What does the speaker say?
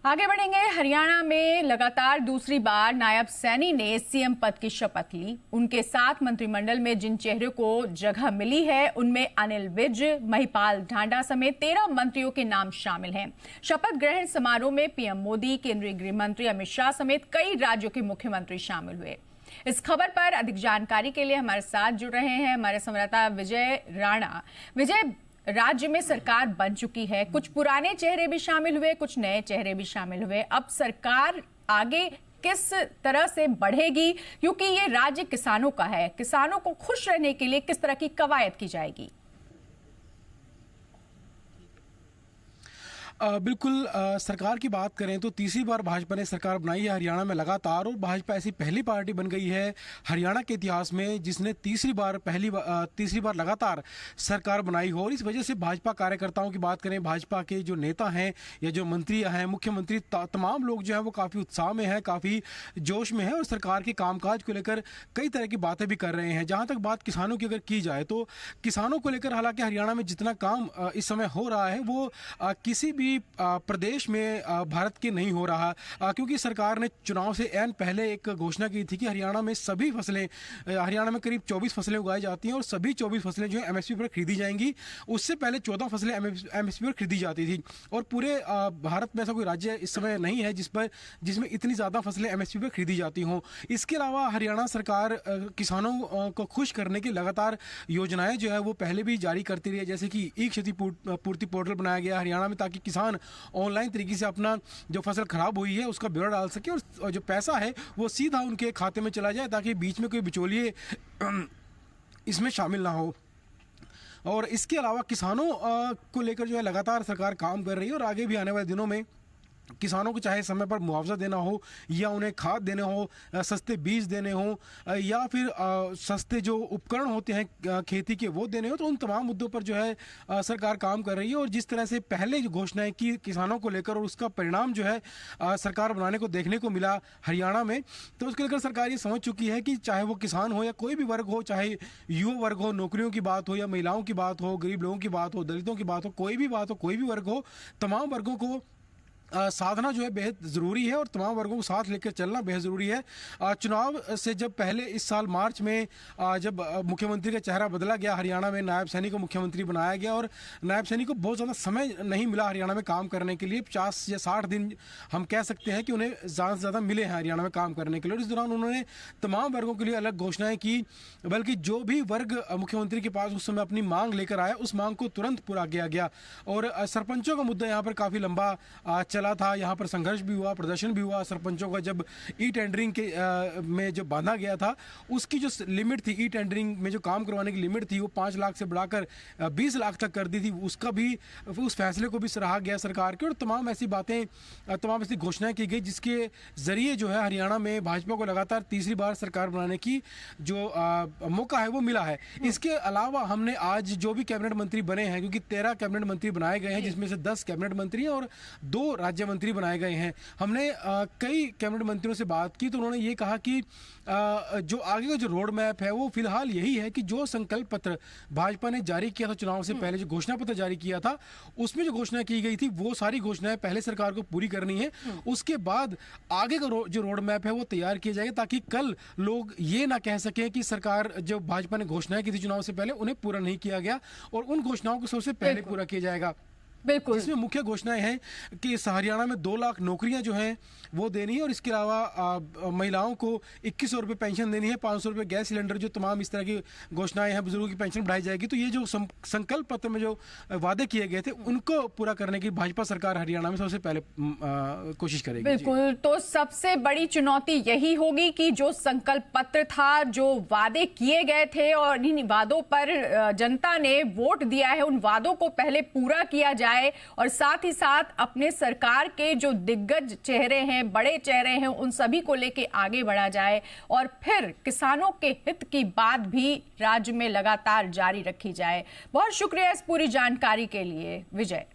आगे बढ़ेंगे। हरियाणा में लगातार दूसरी बार नायब सैनी ने सीएम पद की शपथ ली। उनके साथ मंत्रिमंडल में जिन चेहरों को जगह मिली है उनमें अनिल विज, महिपाल ढांडा समेत 13 मंत्रियों के नाम शामिल हैं। शपथ ग्रहण समारोह में पीएम मोदी, केंद्रीय गृह मंत्री अमित शाह समेत कई राज्यों के मुख्यमंत्री शामिल हुए। इस खबर पर अधिक जानकारी के लिए हमारे साथ जुड़ रहे हैं हमारे संवाददाता विजय राणा। विजय, राज्य में सरकार बन चुकी है, कुछ पुराने चेहरे भी शामिल हुए, कुछ नए चेहरे भी शामिल हुए। अब सरकार आगे किस तरह से बढ़ेगी, क्योंकि ये राज्य किसानों का है, किसानों को खुश रहने के लिए किस तरह की कवायद की जाएगी? बिल्कुल, सरकार की बात करें तो तीसरी बार भाजपा ने सरकार बनाई है हरियाणा में लगातार, और भाजपा ऐसी पहली पार्टी बन गई है हरियाणा के इतिहास में जिसने तीसरी बार लगातार सरकार बनाई हो। और इस वजह से भाजपा कार्यकर्ताओं की बात करें, भाजपा के जो नेता हैं या जो मंत्री हैं, मुख्यमंत्री, तमाम लोग जो है वो काफ़ी उत्साह में हैं, काफ़ी जोश में हैं और सरकार के कामकाज को लेकर कई तरह की बातें भी कर रहे हैं। जहाँ तक बात किसानों की अगर की जाए तो किसानों को लेकर हालांकि हरियाणा में जितना काम इस समय हो रहा है वो किसी भी प्रदेश में भारत के नहीं हो रहा, क्योंकि सरकार ने चुनाव से ऐन पहले एक घोषणा की थी कि हरियाणा में सभी फसलें, हरियाणा में करीब 24 फसलें उगाई जाती हैं और सभी 24 फसलें जो है एमएसपी पर खरीदी जाएंगी। उससे पहले 14 फसलें एमएसपी पर खरीदी जाती थी और पूरे भारत में ऐसा कोई राज्य इस समय नहीं है जिसमें इतनी ज़्यादा फसलें एमएसपी पर खरीदी जाती हों। इसके अलावा हरियाणा सरकार किसानों को खुश करने की लगातार योजनाएं जो है वो पहले भी जारी करती रही है, जैसे कि ई क्षति पूर्ति पोर्टल बनाया गया हरियाणा में, ताकि किसान ऑनलाइन तरीके से अपना जो फसल खराब हुई है उसका ब्यौरा डाल सके और जो पैसा है वो सीधा उनके खाते में चला जाए, ताकि बीच में कोई बिचौलिए इसमें शामिल ना हो। और इसके अलावा किसानों को लेकर जो है लगातार सरकार काम कर रही है और आगे भी आने वाले दिनों में किसानों को चाहे समय पर मुआवजा देना हो या उन्हें खाद देने हो, सस्ते बीज देने हो या फिर सस्ते जो उपकरण होते हैं खेती के वो देने हो, तो उन तमाम मुद्दों पर जो है सरकार काम कर रही है। और जिस तरह से पहले जो घोषणाएं की किसानों को लेकर और उसका परिणाम जो है सरकार बनाने को देखने को मिला हरियाणा में, तो उसको लेकर सरकार ये समझ चुकी है कि चाहे वो किसान हो या कोई भी वर्ग हो, चाहे युवा वर्ग हो, नौकरियों की बात हो या महिलाओं की बात हो, गरीब लोगों की बात हो, दलितों की बात हो, कोई भी बात हो, कोई भी वर्ग हो, तमाम वर्गों को साधना जो है बेहद ज़रूरी है और तमाम वर्गों को साथ लेकर चलना बेहद ज़रूरी है। चुनाव से जब पहले इस साल मार्च में जब मुख्यमंत्री का चेहरा बदला गया हरियाणा में, नायब सैनी को मुख्यमंत्री बनाया गया और नायब सैनी को बहुत ज़्यादा समय नहीं मिला हरियाणा में काम करने के लिए। 50 या 60 दिन हम कह सकते हैं कि उन्हें ज़्यादा से ज़्यादा मिले हैं हरियाणा में काम करने के लिए। और इस दौरान उन्होंने तमाम वर्गों के लिए अलग घोषणाएँ की, बल्कि जो भी वर्ग मुख्यमंत्री के पास उस समय अपनी मांग लेकर आया उस मांग को तुरंत पूरा किया गया। और सरपंचों का मुद्दा यहाँ पर काफ़ी लंबा चला था, यहाँ पर संघर्ष भी हुआ, प्रदर्शन भी हुआ। सरपंचों का जब ई टेंडरिंग के में जो बांधा गया था, उसकी जो लिमिट थी, ई टेंडरिंग में जो काम करवाने की लिमिट थी वो 5 लाख से बढ़ाकर 20 लाख तक कर दी थी, उसका भी उस फैसले को भी सराहा गया सरकार के। और तमाम ऐसी बातें, तमाम ऐसी घोषणाएं की गई जिसके जरिए जो है हरियाणा में भाजपा को लगातार तीसरी बार सरकार बनाने की जो मौका है वो मिला है। इसके अलावा हमने आज जो भी कैबिनेट मंत्री बने हैं, क्योंकि 13 कैबिनेट मंत्री बनाए गए हैं जिसमें से 10 कैबिनेट मंत्री हैं और 2 राज्य मंत्री बनाए गए हैं, हमने कई कैबिनेट मंत्रियों से बात की तो उन्होंने ये कहा कि जो आगे का जो रोड मैप है वो फिलहाल यही है कि जो संकल्प पत्र भाजपा ने जारी किया था चुनाव से पहले, जो घोषणा पत्र जारी किया था उसमें जो घोषणा की गई थी वो सारी घोषणाएं पहले सरकार को पूरी करनी है। उसके बाद आगे का जो रोड मैप है वो तैयार किया जाएगा, ताकि कल लोग ये ना कह सकें कि सरकार जो भाजपा ने घोषणाएं की थी चुनाव से पहले उन्हें पूरा नहीं किया गया, और उन घोषणाओं को सबसे पहले पूरा किया जाएगा। बिल्कुल, इसमें मुख्य घोषणाएं हैं कि इस हरियाणा में 2 लाख नौकरियां जो हैं वो देनी है और इसके अलावा महिलाओं को 2100 रुपये पेंशन देनी है, 500 रुपये गैस सिलेंडर, जो तमाम इस तरह की घोषणाएं हैं, बुजुर्गों की पेंशन बढ़ाई जाएगी। तो ये जो संकल्प पत्र में जो वादे किए गए थे उनको पूरा करने की भाजपा सरकार हरियाणा में सबसे पहले कोशिश करेगी। बिल्कुल, तो सबसे बड़ी चुनौती यही होगी कि जो संकल्प पत्र था, जो वादे किए गए थे और इन वादों पर जनता ने वोट दिया है, उन वादों को पहले पूरा किया जाए और साथ ही साथ अपने सरकार के जो दिग्गज चेहरे हैं, बड़े चेहरे हैं, उन सभी को लेके आगे बढ़ा जाए और फिर किसानों के हित की बात भी राज्य में लगातार जारी रखी जाए। बहुत शुक्रिया इस पूरी जानकारी के लिए विजय।